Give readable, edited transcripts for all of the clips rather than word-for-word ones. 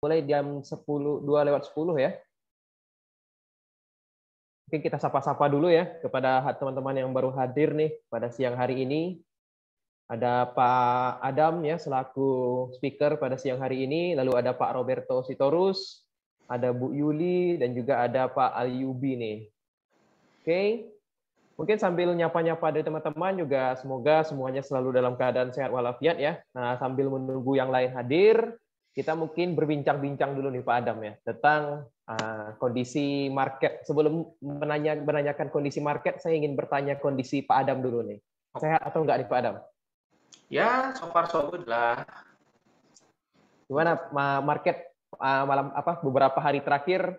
mulai jam 2:10 ya. Mungkin kita sapa-sapa dulu ya kepada teman-teman yang baru hadir nih pada siang hari ini. Ada Pak Adam ya selaku speaker pada siang hari ini, lalu ada Pak Roberto Sitorus, ada Bu Yuli, dan juga ada Pak Alyubi nih. Oke, mungkin sambil nyapa-nyapa dari teman-teman juga semoga semuanya selalu dalam keadaan sehat walafiat ya. Nah, sambil menunggu yang lain hadir, kita mungkin berbincang-bincang dulu nih Pak Adam ya tentang kondisi market. Sebelum menanyakan kondisi market, saya ingin bertanya kondisi Pak Adam dulu nih. Sehat atau enggak nih Pak Adam? Ya, so far so good lah. Gimana market beberapa hari terakhir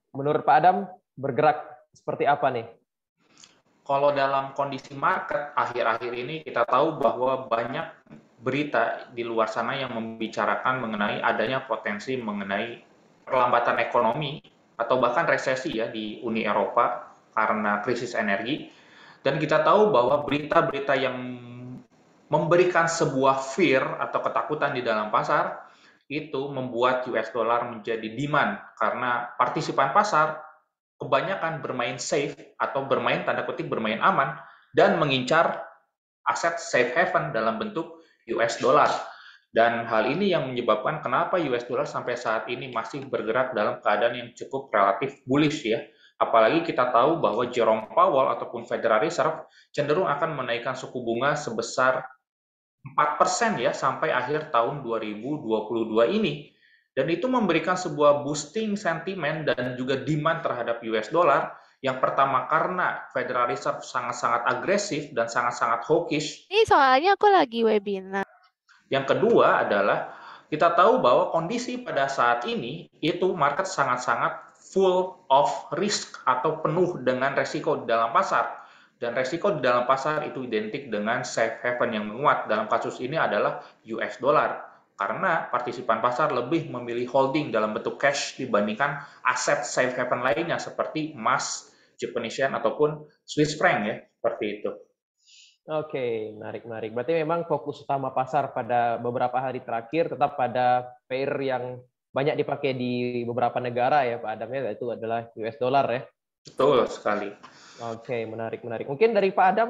menurut Pak Adam bergerak seperti apa nih? Kalau dalam kondisi market akhir-akhir ini kita tahu bahwa banyak berita di luar sana yang membicarakan mengenai adanya potensi mengenai perlambatan ekonomi atau bahkan resesi ya di Uni Eropa karena krisis energi. Dan kita tahu bahwa berita-berita yang memberikan sebuah fear atau ketakutan di dalam pasar itu membuat US dollar menjadi demand karena partisipan pasar kebanyakan bermain safe atau bermain tanda kutip bermain aman dan mengincar aset safe haven dalam bentuk US dollar. Dan hal ini yang menyebabkan kenapa US dollar sampai saat ini masih bergerak dalam keadaan yang cukup relatif bullish ya. Apalagi kita tahu bahwa Jerome Powell ataupun Federal Reserve cenderung akan menaikkan suku bunga sebesar 4% ya sampai akhir tahun 2022 ini. Dan itu memberikan sebuah boosting sentimen dan juga demand terhadap US dollar. Yang pertama karena Federal Reserve sangat-sangat agresif dan sangat-sangat hawkish. Ini soalnya aku lagi webinar. Yang kedua adalah kita tahu bahwa kondisi pada saat ini itu market sangat-sangat full of risk atau penuh dengan resiko di dalam pasar. Dan resiko di dalam pasar itu identik dengan safe haven yang menguat. Dalam kasus ini adalah US dollar. Karena partisipan pasar lebih memilih holding dalam bentuk cash dibandingkan aset safe haven lainnya seperti emas, Japanese yen ataupun Swiss franc ya, seperti itu. Oke, menarik. Berarti memang fokus utama pasar pada beberapa hari terakhir tetap pada pair yang banyak dipakai di beberapa negara ya Pak Adam ya, itu adalah US dollar ya. Betul sekali. Oke, menarik. Mungkin dari Pak Adam,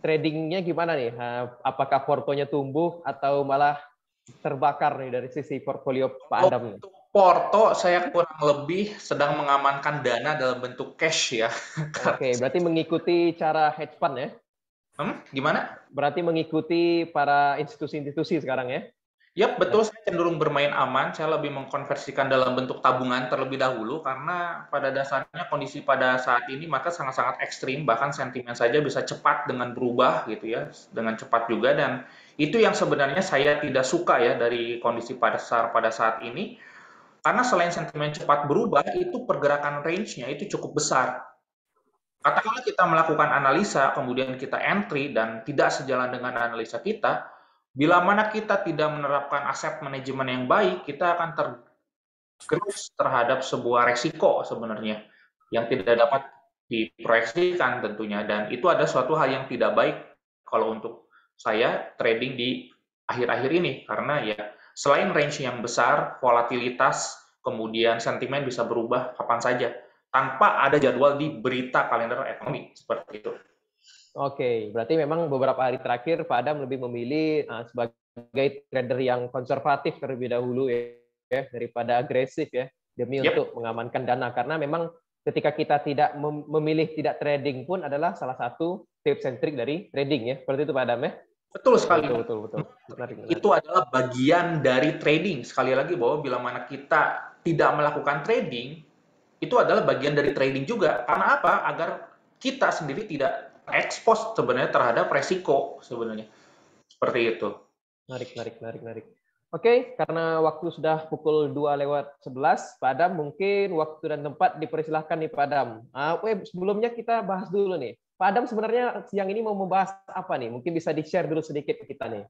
tradingnya gimana nih? Apakah portonya tumbuh atau malah terbakar nih dari sisi portfolio Pak Adam? Untuk porto, saya kurang lebih sedang mengamankan dana dalam bentuk cash ya. Oke, berarti mengikuti cara hedge fund ya? Gimana? Berarti mengikuti para institusi-institusi sekarang ya? Yap, betul. Saya cenderung bermain aman. Saya lebih mengkonversikan dalam bentuk tabungan terlebih dahulu karena pada dasarnya kondisi pada saat ini maka sangat-sangat ekstrim. Bahkan sentimen saja bisa cepat dengan berubah gitu ya, dengan cepat juga. Dan itu yang sebenarnya saya tidak suka ya dari kondisi pasar pada saat ini. Karena selain sentimen cepat berubah, itu pergerakan range-nya itu cukup besar. Katakanlah kita melakukan analisa, kemudian kita entry dan tidak sejalan dengan analisa kita, bila mana kita tidak menerapkan aset manajemen yang baik, kita akan tergerus terhadap sebuah resiko sebenarnya yang tidak dapat diproyeksikan tentunya. Dan itu ada suatu hal yang tidak baik kalau untuk saya trading di akhir-akhir ini. Karena ya selain range yang besar, volatilitas, kemudian sentimen bisa berubah kapan saja tanpa ada jadwal di berita kalender ekonomi seperti itu. Oke, berarti memang beberapa hari terakhir Pak Adam lebih memilih sebagai trader yang konservatif terlebih dahulu ya daripada agresif ya demi untuk mengamankan dana, karena memang ketika kita tidak memilih tidak trading pun adalah salah satu tips and trick dari trading ya, seperti itu Pak Adam ya. Betul sekali. Betul. Menarik. Itu adalah bagian dari trading. Sekali lagi bahwa bila mana kita tidak melakukan trading, itu adalah bagian dari trading juga. Karena apa? Agar kita sendiri tidak expose sebenarnya terhadap resiko sebenarnya. Seperti itu. Menarik. Oke, karena waktu sudah pukul 2:11, Pak Adam mungkin waktu dan tempat dipersilahkan nih Pak Adam. Sebelumnya kita bahas dulu nih. Pak Adam sebenarnya siang ini mau membahas apa nih? Mungkin bisa di-share dulu sedikit ke kita nih.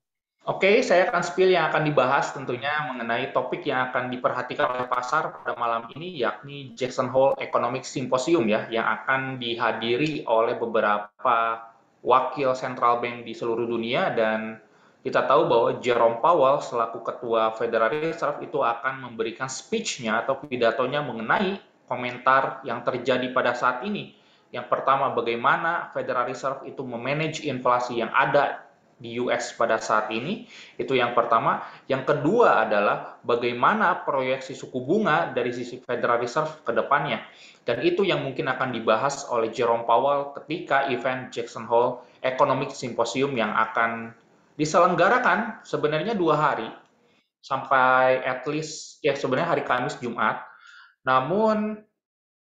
Oke, saya akan spill yang akan dibahas tentunya mengenai topik yang akan diperhatikan oleh pasar pada malam ini, yakni Jackson Hole Economic Symposium ya, yang akan dihadiri oleh beberapa wakil central bank di seluruh dunia dan kita tahu bahwa Jerome Powell selaku ketua Federal Reserve itu akan memberikan speech-nya atau pidatonya mengenai komentar yang terjadi pada saat ini. Yang pertama, bagaimana Federal Reserve itu memanage inflasi yang ada di US pada saat ini, itu yang pertama. Yang kedua adalah bagaimana proyeksi suku bunga dari sisi Federal Reserve ke depannya. Dan itu yang mungkin akan dibahas oleh Jerome Powell ketika event Jackson Hole Economic Symposium yang akan diselenggarakan sebenarnya 2 hari, sampai at least, ya sebenarnya hari Kamis, Jumat. Namun,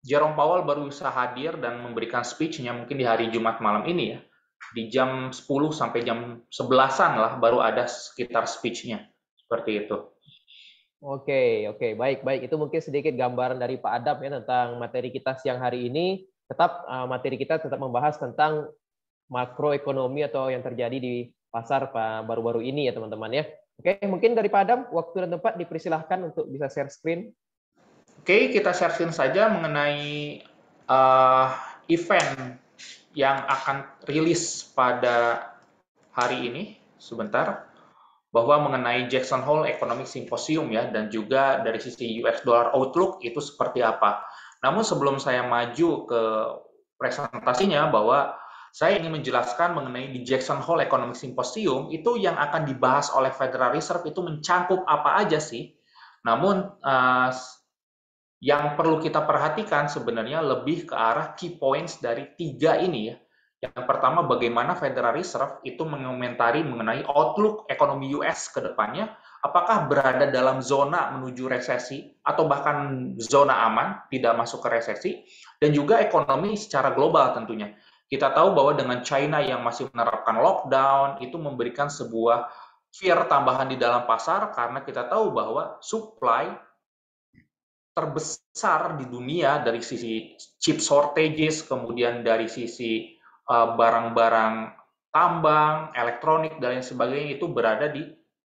Jerome Powell baru bisa hadir dan memberikan speech-nya mungkin di hari Jumat malam ini ya. Di jam 10 sampai jam 11-an lah baru ada sekitar speech-nya. Seperti itu. Oke, baik. Itu mungkin sedikit gambaran dari Pak Adam ya tentang materi kita siang hari ini. Materi kita tetap membahas tentang makroekonomi atau yang terjadi di pasar baru-baru ini ya teman-teman ya. Oke, mungkin dari Pak Adam, waktu dan tempat dipersilahkan untuk bisa share screen. Oke, kita share screen saja mengenai event yang akan rilis pada hari ini. Sebentar. Bahwa mengenai Jackson Hole Economic Symposium ya, dan juga dari sisi US dollar outlook itu seperti apa. Namun sebelum saya maju ke presentasinya, bahwa saya ingin menjelaskan mengenai di Jackson Hole Economic Symposium itu yang akan dibahas oleh Federal Reserve itu mencangkup apa aja sih. Namun yang perlu kita perhatikan sebenarnya lebih ke arah key points dari 3 ini ya. Yang pertama, bagaimana Federal Reserve itu mengomentari mengenai outlook ekonomi US ke depannya, apakah berada dalam zona menuju resesi atau bahkan zona aman, tidak masuk ke resesi, dan juga ekonomi secara global tentunya. Kita tahu bahwa dengan China yang masih menerapkan lockdown, itu memberikan sebuah fear tambahan di dalam pasar, karena kita tahu bahwa supply terbesar di dunia dari sisi chip shortages, kemudian dari sisi barang-barang tambang, elektronik, dan lain sebagainya itu berada di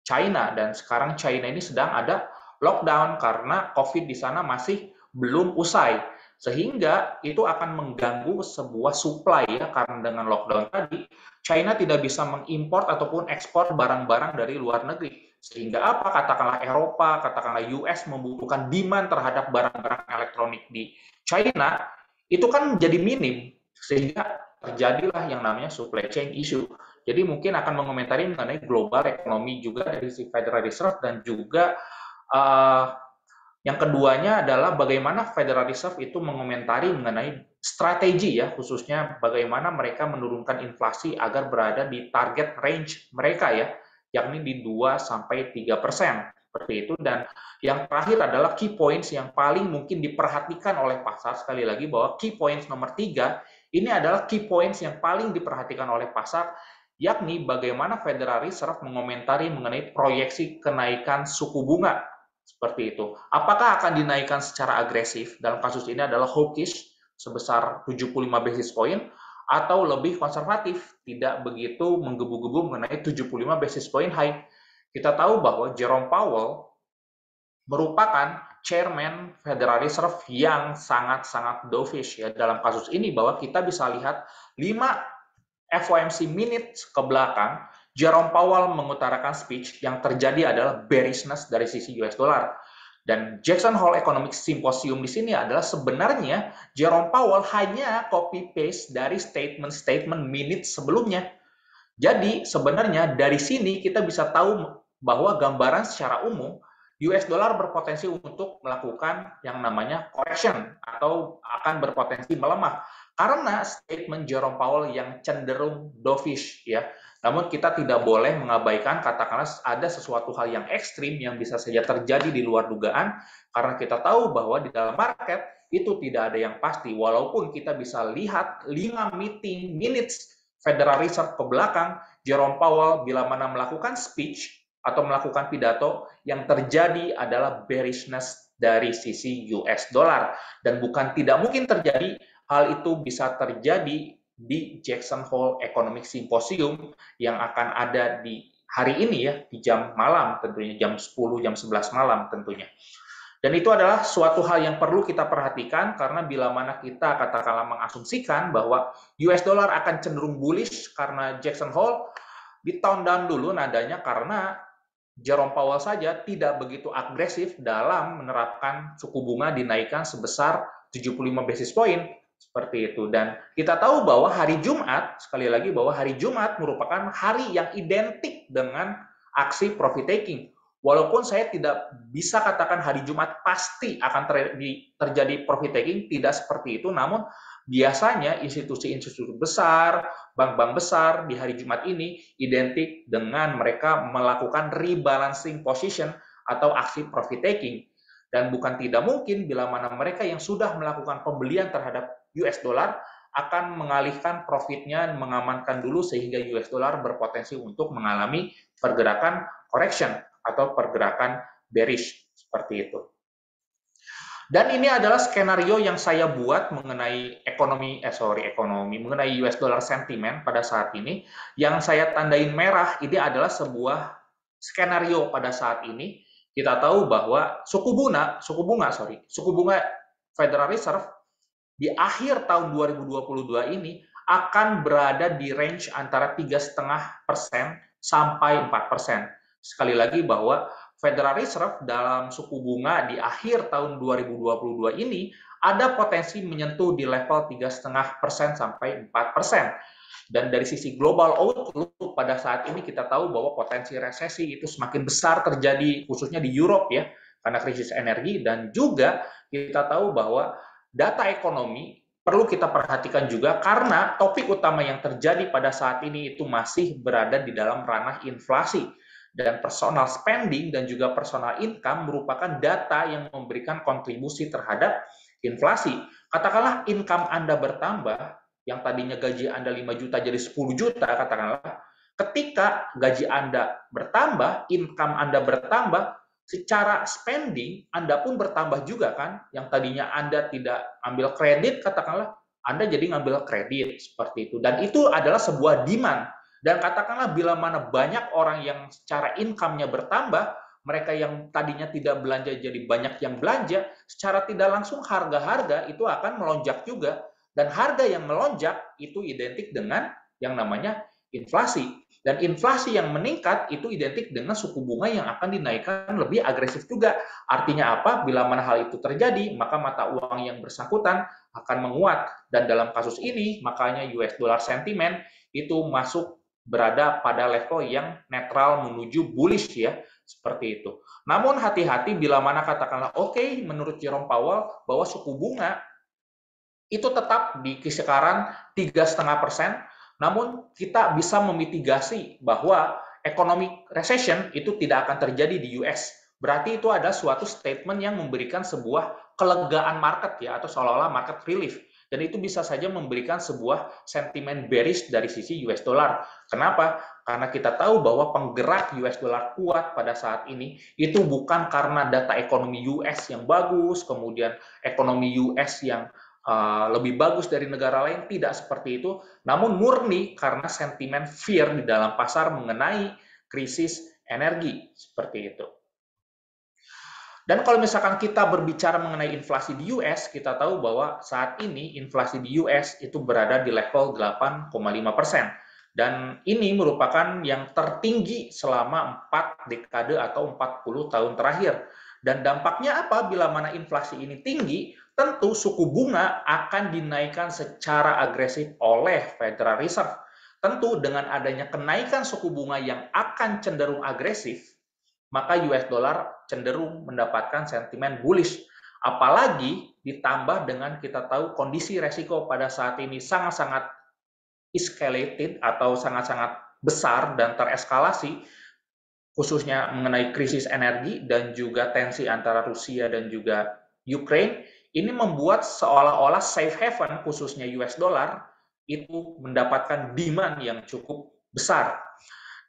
China. Dan sekarang China ini sedang ada lockdown karena COVID di sana masih belum usai. Sehingga itu akan mengganggu sebuah supply ya, karena dengan lockdown tadi, China tidak bisa mengimpor ataupun ekspor barang-barang dari luar negeri. Sehingga apa? Katakanlah Eropa, katakanlah US membutuhkan demand terhadap barang-barang elektronik di China, itu kan jadi minim. Sehingga terjadilah yang namanya supply chain issue. Jadi mungkin akan mengomentari mengenai global ekonomi juga dari si Federal Reserve, dan juga yang keduanya adalah bagaimana Federal Reserve itu mengomentari mengenai strategi ya, khususnya bagaimana mereka menurunkan inflasi agar berada di target range mereka ya, yakni di 2-3%. Seperti itu. Dan yang terakhir adalah key points yang paling mungkin diperhatikan oleh pasar. Sekali lagi bahwa key points nomor 3 ini adalah key points yang paling diperhatikan oleh pasar, yakni bagaimana Federal Reserve mengomentari mengenai proyeksi kenaikan suku bunga. Seperti itu. Apakah akan dinaikkan secara agresif? Dalam kasus ini adalah hawkish sebesar 75 basis point, atau lebih konservatif, tidak begitu menggebu-gebu mengenai 75 basis point high. Kita tahu bahwa Jerome Powell merupakan Chairman Federal Reserve yang sangat-sangat dovish ya dalam kasus ini, bahwa kita bisa lihat 5 FOMC minutes ke belakang, Jerome Powell mengutarakan speech yang terjadi adalah bearishness dari sisi US dollar. Dan Jackson Hole Economic Symposium di sini adalah sebenarnya Jerome Powell hanya copy paste dari statement-statement minutes sebelumnya. Jadi sebenarnya dari sini kita bisa tahu bahwa gambaran secara umum US dollar berpotensi untuk melakukan yang namanya correction atau akan berpotensi melemah karena statement Jerome Powell yang cenderung dovish ya. Namun kita tidak boleh mengabaikan katakanlah ada sesuatu hal yang ekstrim yang bisa saja terjadi di luar dugaan, karena kita tahu bahwa di dalam market itu tidak ada yang pasti. Walaupun kita bisa lihat 5 meeting minutes Federal Reserve ke belakang, Jerome Powell bila mana melakukan speech atau melakukan pidato, yang terjadi adalah bearishness dari sisi US dollar. Dan bukan tidak mungkin terjadi, hal itu bisa terjadi di Jackson Hole Economic Symposium yang akan ada di hari ini ya, di jam malam tentunya, jam 10, jam 11 malam tentunya. Dan itu adalah suatu hal yang perlu kita perhatikan, karena bila mana kita katakanlah mengasumsikan bahwa US dollar akan cenderung bullish karena Jackson Hole, di-tone down dulu nadanya karena Jerome Powell saja tidak begitu agresif dalam menerapkan suku bunga dinaikkan sebesar 75 basis point seperti itu. Dan kita tahu bahwa hari Jumat, sekali lagi bahwa hari Jumat merupakan hari yang identik dengan aksi profit taking. Walaupun saya tidak bisa katakan hari Jumat pasti akan terjadi profit taking, tidak seperti itu, namun biasanya institusi-institusi besar, bank-bank besar di hari Jumat ini identik dengan mereka melakukan rebalancing position atau aksi profit taking. Dan bukan tidak mungkin bila mana mereka yang sudah melakukan pembelian terhadap US dollar akan mengalihkan profitnya, mengamankan dulu sehingga US dollar berpotensi untuk mengalami pergerakan correction atau pergerakan bearish seperti itu. Dan ini adalah skenario yang saya buat mengenai mengenai US dollar sentiment pada saat ini. Yang saya tandain merah ini adalah sebuah skenario pada saat ini. Kita tahu bahwa suku bunga Federal Reserve di akhir tahun 2022 ini akan berada di range antara 3,5% sampai 4%. Sekali lagi bahwa Federal Reserve dalam suku bunga di akhir tahun 2022 ini ada potensi menyentuh di level 3,5% sampai 4%. Dan dari sisi global outlook pada saat ini kita tahu bahwa potensi resesi itu semakin besar terjadi khususnya di Europe ya, karena krisis energi, dan juga kita tahu bahwa data ekonomi perlu kita perhatikan juga karena topik utama yang terjadi pada saat ini itu masih berada di dalam ranah inflasi. Dan personal spending dan juga personal income merupakan data yang memberikan kontribusi terhadap inflasi. Katakanlah income Anda bertambah, yang tadinya gaji Anda 5 juta jadi 10 juta, katakanlah, ketika gaji Anda bertambah, income Anda bertambah, secara spending Anda pun bertambah juga kan, yang tadinya Anda tidak ambil kredit, katakanlah, Anda jadi ngambil kredit, seperti itu. Dan itu adalah sebuah demand. Dan katakanlah bila mana banyak orang yang secara income-nya bertambah, mereka yang tadinya tidak belanja jadi banyak yang belanja, secara tidak langsung harga-harga itu akan melonjak juga. Dan harga yang melonjak itu identik dengan yang namanya inflasi. Dan inflasi yang meningkat itu identik dengan suku bunga yang akan dinaikkan lebih agresif juga. Artinya apa? Bila mana hal itu terjadi, maka mata uang yang bersangkutan akan menguat. Dan dalam kasus ini, makanya US dollar sentiment itu masuk berada pada level yang netral menuju bullish ya, seperti itu. Namun hati-hati bila mana katakanlah menurut Jerome Powell bahwa suku bunga itu tetap di kisaran 3,5%, namun kita bisa memitigasi bahwa economic recession itu tidak akan terjadi di US. Berarti itu ada suatu statement yang memberikan sebuah kelegaan market ya, atau seolah-olah market relief. Dan itu bisa saja memberikan sebuah sentimen bearish dari sisi US dollar. Kenapa? Karena kita tahu bahwa penggerak US dollar kuat pada saat ini itu bukan karena data ekonomi US yang bagus, kemudian ekonomi US yang lebih bagus dari negara lain, tidak seperti itu, namun murni karena sentimen fear di dalam pasar mengenai krisis energi, seperti itu. Dan kalau misalkan kita berbicara mengenai inflasi di US, kita tahu bahwa saat ini inflasi di US itu berada di level 8,5%. Dan ini merupakan yang tertinggi selama 4 dekade atau 40 tahun terakhir. Dan dampaknya apa bila mana inflasi ini tinggi? Tentu suku bunga akan dinaikkan secara agresif oleh Federal Reserve. Tentu dengan adanya kenaikan suku bunga yang akan cenderung agresif, maka US dollar cenderung mendapatkan sentimen bullish. Apalagi ditambah dengan kita tahu kondisi resiko pada saat ini sangat-sangat escalated atau sangat-sangat besar dan tereskalasi, khususnya mengenai krisis energi dan juga tensi antara Rusia dan juga Ukraine. Ini membuat seolah-olah safe haven khususnya US dollar itu mendapatkan demand yang cukup besar.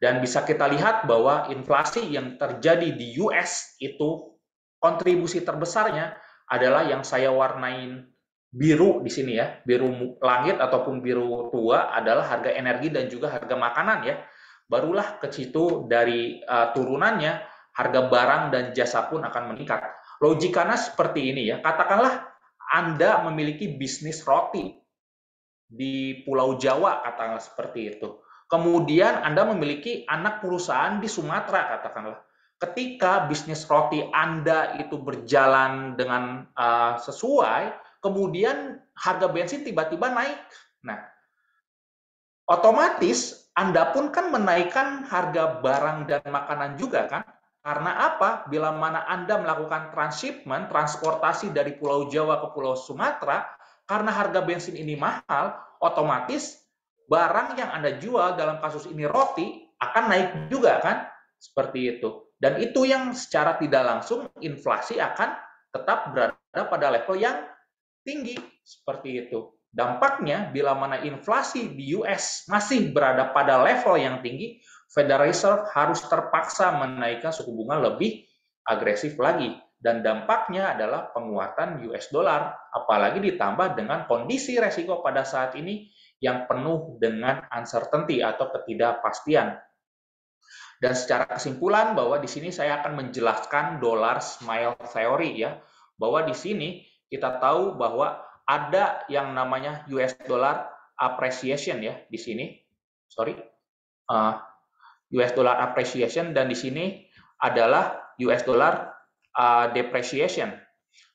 Dan bisa kita lihat bahwa inflasi yang terjadi di US itu kontribusi terbesarnya adalah yang saya warnain biru di sini ya, biru langit ataupun biru tua adalah harga energi dan juga harga makanan ya. Barulah ke situ dari turunannya harga barang dan jasa pun akan meningkat. Logikanya seperti ini ya, katakanlah Anda memiliki bisnis roti di Pulau Jawa, katakanlah seperti itu. Kemudian Anda memiliki anak perusahaan di Sumatera, katakanlah. Ketika bisnis roti Anda itu berjalan dengan sesuai, kemudian harga bensin tiba-tiba naik. Nah, otomatis Anda pun kan menaikkan harga barang dan makanan juga kan? Karena apa? Bila mana Anda melakukan transshipment, transportasi dari Pulau Jawa ke Pulau Sumatera, karena harga bensin ini mahal, otomatis barang yang Anda jual dalam kasus ini roti akan naik juga kan? Seperti itu. Dan itu yang secara tidak langsung inflasi akan tetap berada pada level yang tinggi. Seperti itu. Dampaknya, bila mana inflasi di US masih berada pada level yang tinggi, Federal Reserve harus terpaksa menaikkan suku bunga lebih agresif lagi. Dan dampaknya adalah penguatan US dollar, apalagi ditambah dengan kondisi resiko pada saat ini yang penuh dengan uncertainty atau ketidakpastian. Dan secara kesimpulan bahwa di sini saya akan menjelaskan dollar smile theory ya, bahwa di sini kita tahu bahwa ada yang namanya US dollar appreciation ya di sini. US dollar appreciation, dan di sini adalah US dollar depreciation.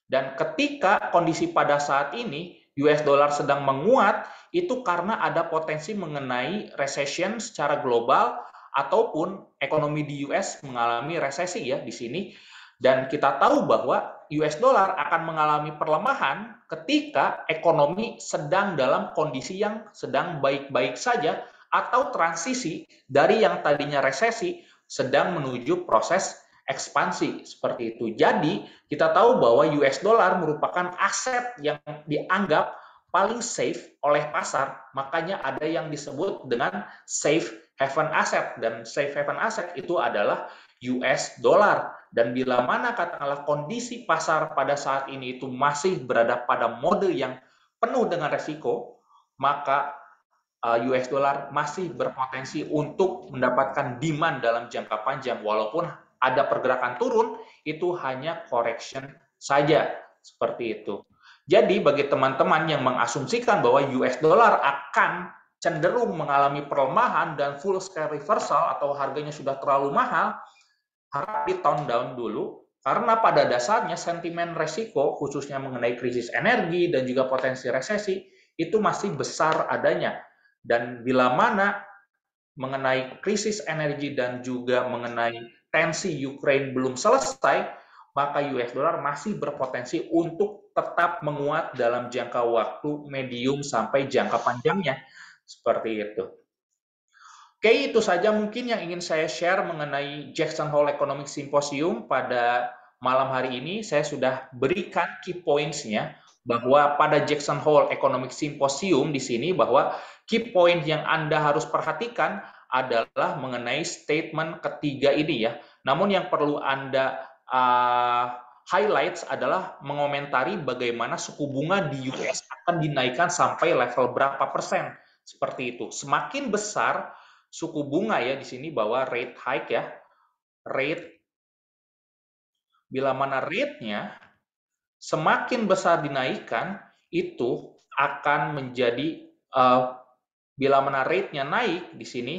Dan ketika kondisi pada saat ini US dollar sedang menguat, itu karena ada potensi mengenai recession secara global ataupun ekonomi di US mengalami resesi ya di sini. Dan kita tahu bahwa US dollar akan mengalami perlemahan ketika ekonomi sedang dalam kondisi yang sedang baik-baik saja atau transisi dari yang tadinya resesi sedang menuju proses ekspansi seperti itu. Jadi kita tahu bahwa US dollar merupakan aset yang dianggap paling safe oleh pasar, makanya ada yang disebut dengan safe haven asset, dan safe haven asset itu adalah US dollar. Dan bila mana katakanlah kondisi pasar pada saat ini itu masih berada pada mode yang penuh dengan resiko, maka US dollar masih berpotensi untuk mendapatkan demand dalam jangka panjang. Walaupun ada pergerakan turun, itu hanya correction saja, seperti itu. Jadi bagi teman-teman yang mengasumsikan bahwa US dollar akan cenderung mengalami pelemahan dan full scale reversal atau harganya sudah terlalu mahal, harap di tone down dulu, karena pada dasarnya sentimen resiko khususnya mengenai krisis energi dan juga potensi resesi itu masih besar adanya. Dan bila mana mengenai krisis energi dan juga mengenai tensi Ukraine belum selesai, maka US dollar masih berpotensi untuk tetap menguat dalam jangka waktu medium sampai jangka panjangnya. Seperti itu. Oke, itu saja mungkin yang ingin saya share mengenai Jackson Hole Economic Symposium pada malam hari ini. Saya sudah berikan key points-nya bahwa pada Jackson Hole Economic Symposium di sini bahwa key point yang Anda harus perhatikan adalah mengenai statement ketiga ini ya. Namun yang perlu Anda highlights adalah mengomentari bagaimana suku bunga di US akan dinaikkan sampai level berapa persen. Seperti itu. Semakin besar suku bunga ya di sini bahwa rate hike ya, rate bila mana rate-nya semakin besar dinaikkan itu akan menjadi bila mana rate-nya naik di sini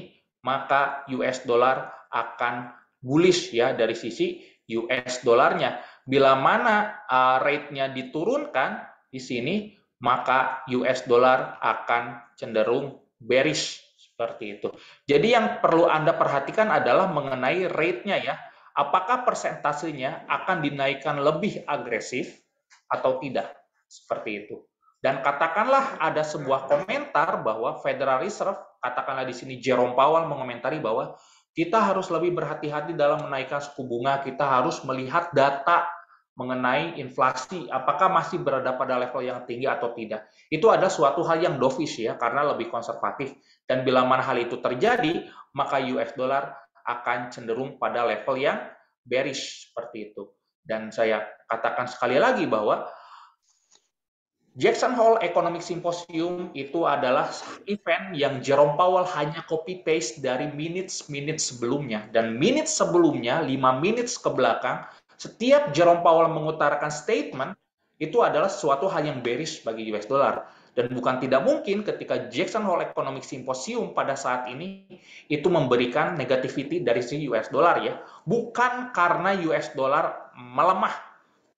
maka US dollar akan bullish ya dari sisi US dollarnya. Bila mana rate-nya diturunkan di sini maka US dollar akan cenderung bearish. Seperti itu. Jadi yang perlu Anda perhatikan adalah mengenai rate-nya ya. Apakah persentasenya akan dinaikkan lebih agresif atau tidak? Seperti itu. Dan katakanlah ada sebuah komentar bahwa Federal Reserve, katakanlah di sini Jerome Powell mengomentari bahwa kita harus lebih berhati-hati dalam menaikkan suku bunga, kita harus melihat data mengenai inflasi, apakah masih berada pada level yang tinggi atau tidak. Itu ada suatu hal yang dovish ya, karena lebih konservatif. Dan bila mana hal itu terjadi, maka US dollar akan cenderung pada level yang bearish seperti itu. Dan saya katakan sekali lagi bahwa Jackson Hole Economic Symposium itu adalah event yang Jerome Powell hanya copy-paste dari minutes-minutes sebelumnya. Dan minutes sebelumnya, 5 minutes ke belakang, setiap Jerome Powell mengutarakan statement, itu adalah suatu hal yang bearish bagi US dollar. Dan bukan tidak mungkin ketika Jackson Hole Economic Symposium pada saat ini itu memberikan negativity dari si US dollar ya. Bukan karena US dollar melemah,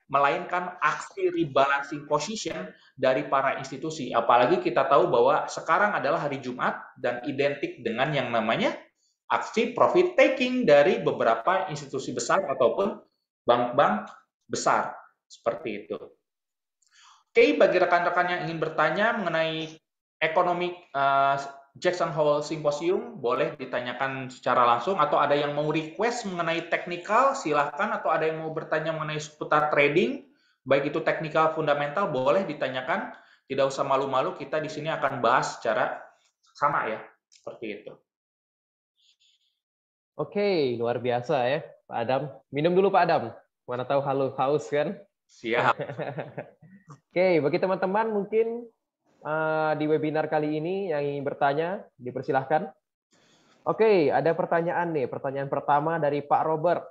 melainkan aksi rebalancing position dari para institusi. Apalagi kita tahu bahwa sekarang adalah hari Jumat dan identik dengan yang namanya aksi profit taking dari beberapa institusi besar ataupun bank-bank besar. Seperti itu. Oke, bagi rekan-rekan yang ingin bertanya mengenai Economic Jackson Hole Symposium, boleh ditanyakan secara langsung, atau ada yang mau request mengenai teknikal, silahkan, atau ada yang mau bertanya mengenai seputar trading, baik itu teknikal fundamental, boleh ditanyakan, tidak usah malu-malu, kita di sini akan bahas secara sama ya, seperti itu. Oke, luar biasa ya, Pak Adam. Minum dulu Pak Adam, mana tahu haus kan? Siap. Oke, bagi teman-teman mungkin di webinar kali ini yang ingin bertanya, dipersilahkan. Oke, ada pertanyaan nih. Pertanyaan pertama dari Pak Robert.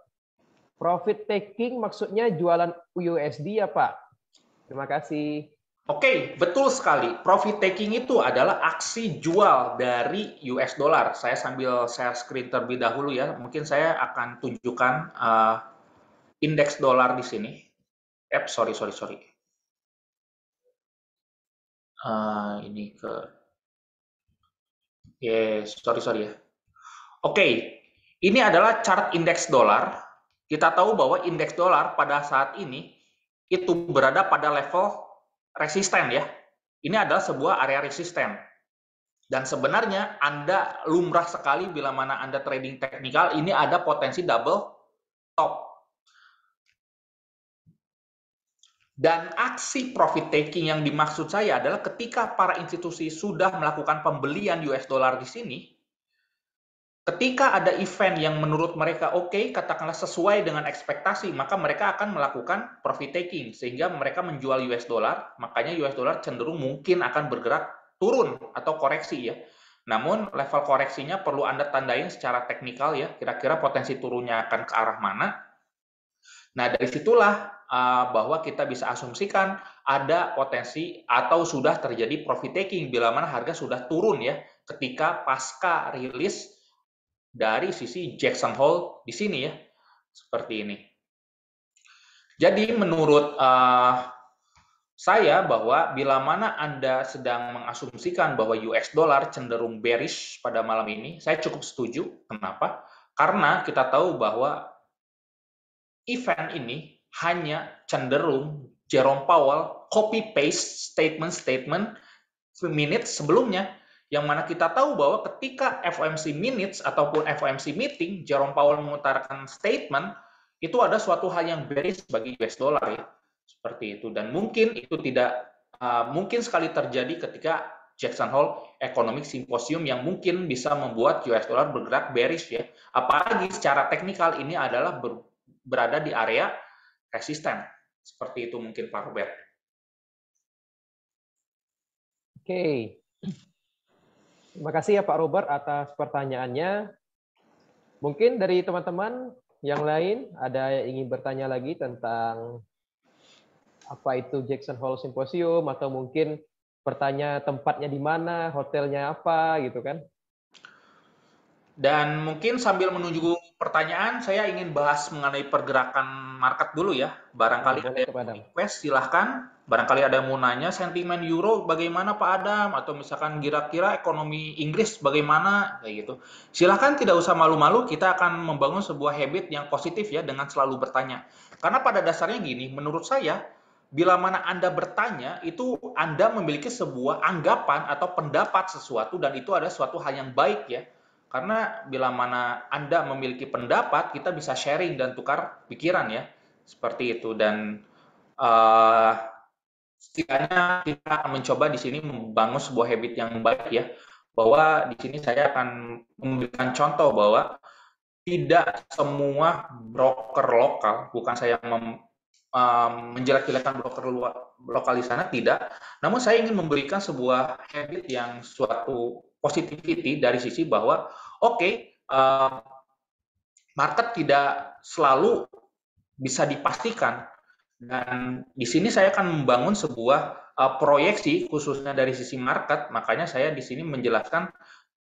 Profit taking maksudnya jualan USD ya Pak? Terima kasih. Oke, betul sekali. Profit taking itu adalah aksi jual dari US dollar. Saya sambil share screen terlebih dahulu ya. Mungkin saya akan tunjukkan indeks dolar di sini. Sorry. Ini ke sorry ya. Oke, ini adalah chart indeks dolar. Kita tahu bahwa indeks dolar pada saat ini itu berada pada level resisten ya. Ini adalah sebuah area resisten. Dan sebenarnya Anda lumrah sekali bila mana Anda trading teknikal, ini ada potensi double top. Dan aksi profit taking yang dimaksud saya adalah ketika para institusi sudah melakukan pembelian US dollar di sini, ketika ada event yang menurut mereka oke, katakanlah sesuai dengan ekspektasi, maka mereka akan melakukan profit taking sehingga mereka menjual US dollar, makanya US dollar cenderung mungkin akan bergerak turun atau koreksi ya. Namun level koreksinya perlu Anda tandain secara teknikal ya, kira-kira potensi turunnya akan ke arah mana. Nah, dari situlah bahwa kita bisa asumsikan ada potensi atau sudah terjadi profit taking bila mana harga sudah turun ya ketika pasca rilis dari sisi Jackson Hole di sini ya, seperti ini. Jadi menurut saya bahwa bila mana Anda sedang mengasumsikan bahwa US dollar cenderung bearish pada malam ini, saya cukup setuju. Kenapa? Karena kita tahu bahwa event ini hanya cenderung Jerome Powell copy-paste statement-statement minutes sebelumnya, yang mana kita tahu bahwa ketika FOMC minutes ataupun FOMC meeting, Jerome Powell mengutarakan statement, itu ada suatu hal yang bearish bagi US dollar ya, seperti itu. Dan mungkin itu tidak mungkin sekali terjadi ketika Jackson Hole Economic Symposium yang mungkin bisa membuat US dollar bergerak bearish ya. Apalagi secara teknikal ini adalah berada di area resisten. Seperti itu mungkin Pak Robert. Oke. Terima kasih ya Pak Robert atas pertanyaannya. Mungkin dari teman-teman yang lain ada yang ingin bertanya lagi tentang apa itu Jackson Hole Symposium atau mungkin bertanya tempatnya di mana, hotelnya apa gitu kan. Dan mungkin sambil menuju pertanyaan, saya ingin bahas mengenai pergerakan market dulu ya. Barangkali ada yang mau request, silahkan. Barangkali ada yang mau nanya, sentimen euro bagaimana Pak Adam? Atau misalkan kira-kira ekonomi Inggris bagaimana? Kayak gitu. Silahkan, tidak usah malu-malu, kita akan membangun sebuah habit yang positif ya dengan selalu bertanya. Karena pada dasarnya gini, menurut saya, bila mana Anda bertanya, itu Anda memiliki sebuah anggapan atau pendapat sesuatu, dan itu ada suatu hal yang baik ya. Karena bila mana Anda memiliki pendapat, kita bisa sharing dan tukar pikiran ya, seperti itu. Dan setidaknya kita akan mencoba di sini membangun sebuah habit yang baik ya, bahwa di sini saya akan memberikan contoh bahwa tidak semua broker lokal, bukan saya menjelek-jelekan broker lokal di sana, tidak. Namun saya ingin memberikan sebuah habit yang suatu positivity dari sisi bahwa market tidak selalu bisa dipastikan Dan di sini saya akan membangun sebuah proyeksi khususnya dari sisi market, makanya saya di sini menjelaskan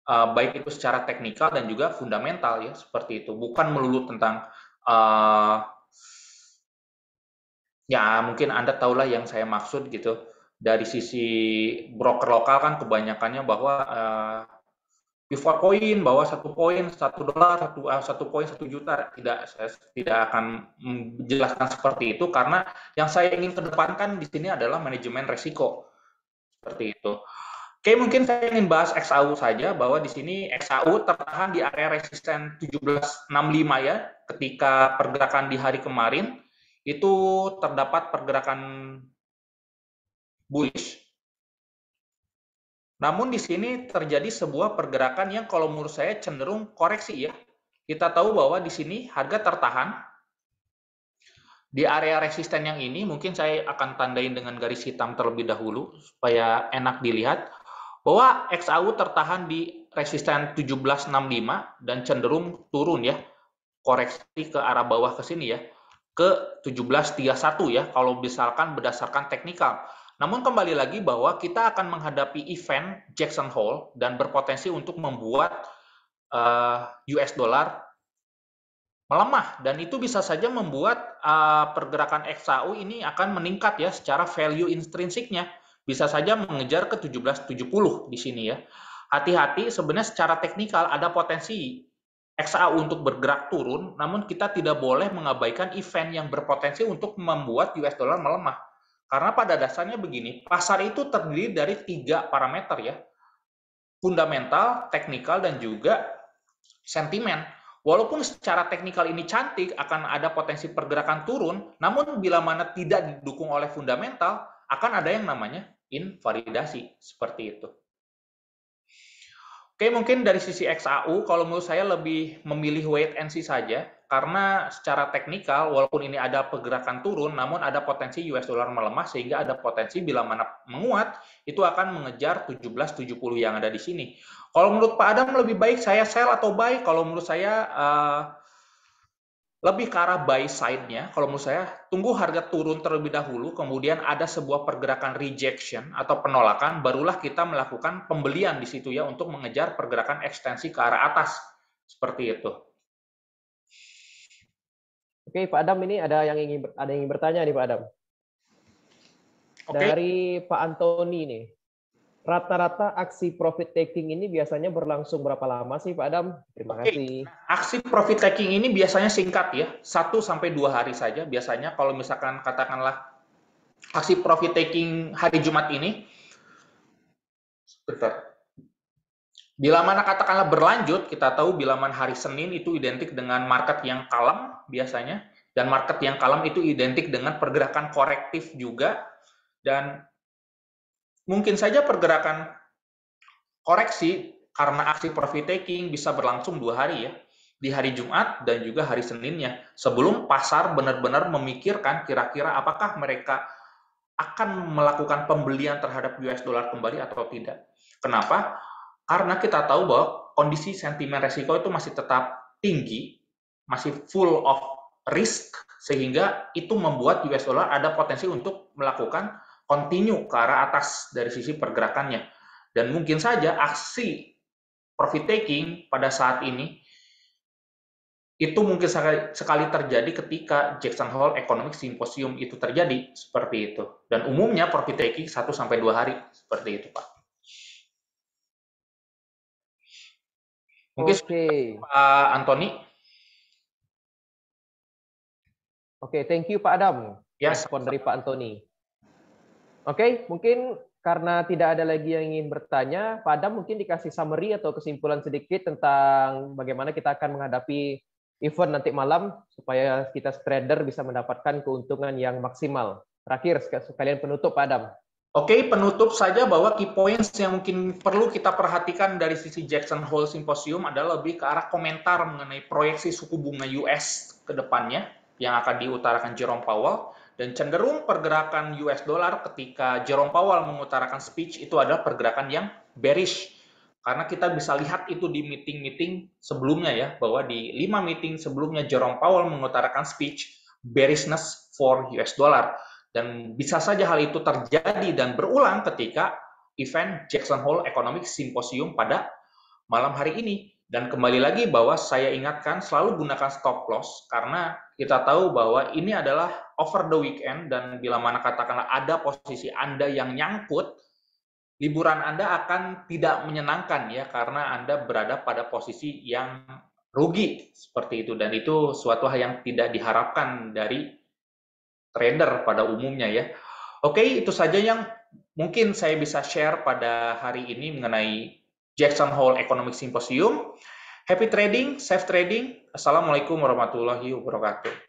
baik itu secara teknikal dan juga fundamental ya, seperti itu. Bukan melulu tentang ya mungkin Anda tahulah yang saya maksud gitu. Dari sisi broker lokal kan kebanyakannya bahwa pivot point bahwa satu poin $1, satu poin 1 juta, tidak, saya tidak akan menjelaskan seperti itu karena yang saya ingin kedepankan di sini adalah manajemen resiko seperti itu. Oke, mungkin saya ingin bahas XAU saja bahwa di sini XAU tertahan di area resisten 1765 ya, ketika pergerakan di hari kemarin itu terdapat pergerakan bullish. Namun di sini terjadi sebuah pergerakan yang kalau menurut saya cenderung koreksi ya. Kita tahu bahwa di sini harga tertahan di area resisten yang ini. Mungkin saya akan tandain dengan garis hitam terlebih dahulu supaya enak dilihat bahwa XAU tertahan di resisten 1765 dan cenderung turun ya, koreksi ke arah bawah ke sini ya, ke 1731 ya kalau misalkan berdasarkan teknikal. Namun kembali lagi bahwa kita akan menghadapi event Jackson Hole dan berpotensi untuk membuat US dollar melemah, dan itu bisa saja membuat pergerakan XAU ini akan meningkat ya secara value intrinsiknya, bisa saja mengejar ke 1770 di sini ya. Hati-hati, sebenarnya secara teknikal ada potensi XAU untuk bergerak turun, namun kita tidak boleh mengabaikan event yang berpotensi untuk membuat US dollar melemah. Karena pada dasarnya begini, pasar itu terdiri dari 3 parameter ya, fundamental, teknikal, dan juga sentimen. Walaupun secara teknikal ini cantik, akan ada potensi pergerakan turun, namun bila mana tidak didukung oleh fundamental, akan ada yang namanya invalidasi, seperti itu. Oke, mungkin dari sisi XAU, kalau menurut saya lebih memilih wait and see saja, karena secara teknikal, walaupun ini ada pergerakan turun, namun ada potensi US dollar melemah, sehingga ada potensi bila mana menguat, itu akan mengejar 1770 yang ada di sini. Kalau menurut Pak Adam, lebih baik saya sell atau buy? Kalau menurut saya, lebih ke arah buy side-nya. Kalau menurut saya, tunggu harga turun terlebih dahulu, kemudian ada sebuah pergerakan rejection atau penolakan, barulah kita melakukan pembelian di situ ya untuk mengejar pergerakan ekstensi ke arah atas. Seperti itu. Oke, Pak Adam, ini ada yang ingin bertanya nih Pak Adam. Oke. Dari Pak Antoni nih. Rata-rata aksi profit taking ini biasanya berlangsung berapa lama sih Pak Adam? Terima kasih. Aksi profit taking ini biasanya singkat ya, 1-2 hari saja biasanya. Kalau misalkan katakanlah aksi profit taking hari Jumat ini, bila mana katakanlah berlanjut, kita tahu bila mana hari Senin itu identik dengan market yang kalem biasanya, dan market yang kalem itu identik dengan pergerakan korektif juga, dan mungkin saja pergerakan koreksi karena aksi profit taking bisa berlangsung 2 hari ya, di hari Jumat dan juga hari Seninnya, sebelum pasar benar-benar memikirkan kira-kira apakah mereka akan melakukan pembelian terhadap US dollar kembali atau tidak. Kenapa? Karena kita tahu bahwa kondisi sentimen resiko itu masih tetap tinggi, masih full of risk, sehingga itu membuat US dollar ada potensi untuk melakukan continue ke arah atas dari sisi pergerakannya. Dan mungkin saja aksi profit taking pada saat ini itu mungkin sekali terjadi ketika Jackson Hole Economic Symposium itu terjadi, seperti itu. Dan umumnya profit taking 1-2 hari, seperti itu Pak. Mungkin Pak Antoni. Oke, thank you Pak Adam. Yes. Respon dari Pak Antoni. Oke, mungkin karena tidak ada lagi yang ingin bertanya, Pak Adam mungkin dikasih summary atau kesimpulan sedikit tentang bagaimana kita akan menghadapi event nanti malam supaya kita trader bisa mendapatkan keuntungan yang maksimal. Terakhir, sekalian penutup Pak Adam. Oke, penutup saja bahwa key points yang mungkin perlu kita perhatikan dari sisi Jackson Hole Symposium adalah lebih ke arah komentar mengenai proyeksi suku bunga US ke depannya yang akan diutarakan Jerome Powell, dan cenderung pergerakan US dollar ketika Jerome Powell mengutarakan speech itu adalah pergerakan yang bearish. Karena kita bisa lihat itu di meeting-meeting sebelumnya ya, bahwa di 5 meeting sebelumnya Jerome Powell mengutarakan speech, bearishness for US dollar. Dan bisa saja hal itu terjadi dan berulang ketika event Jackson Hole Economic Symposium pada malam hari ini. Dan kembali lagi bahwa saya ingatkan selalu gunakan stop loss karena kita tahu bahwa ini adalah over the weekend dan bila mana katakanlah ada posisi Anda yang nyangkut, liburan Anda akan tidak menyenangkan ya karena Anda berada pada posisi yang rugi seperti itu dan itu suatu hal yang tidak diharapkan dari trader pada umumnya ya. Oke, itu saja yang mungkin saya bisa share pada hari ini mengenai Jackson Hole Economic Symposium. Happy trading, safe trading. Assalamualaikum warahmatullahi wabarakatuh.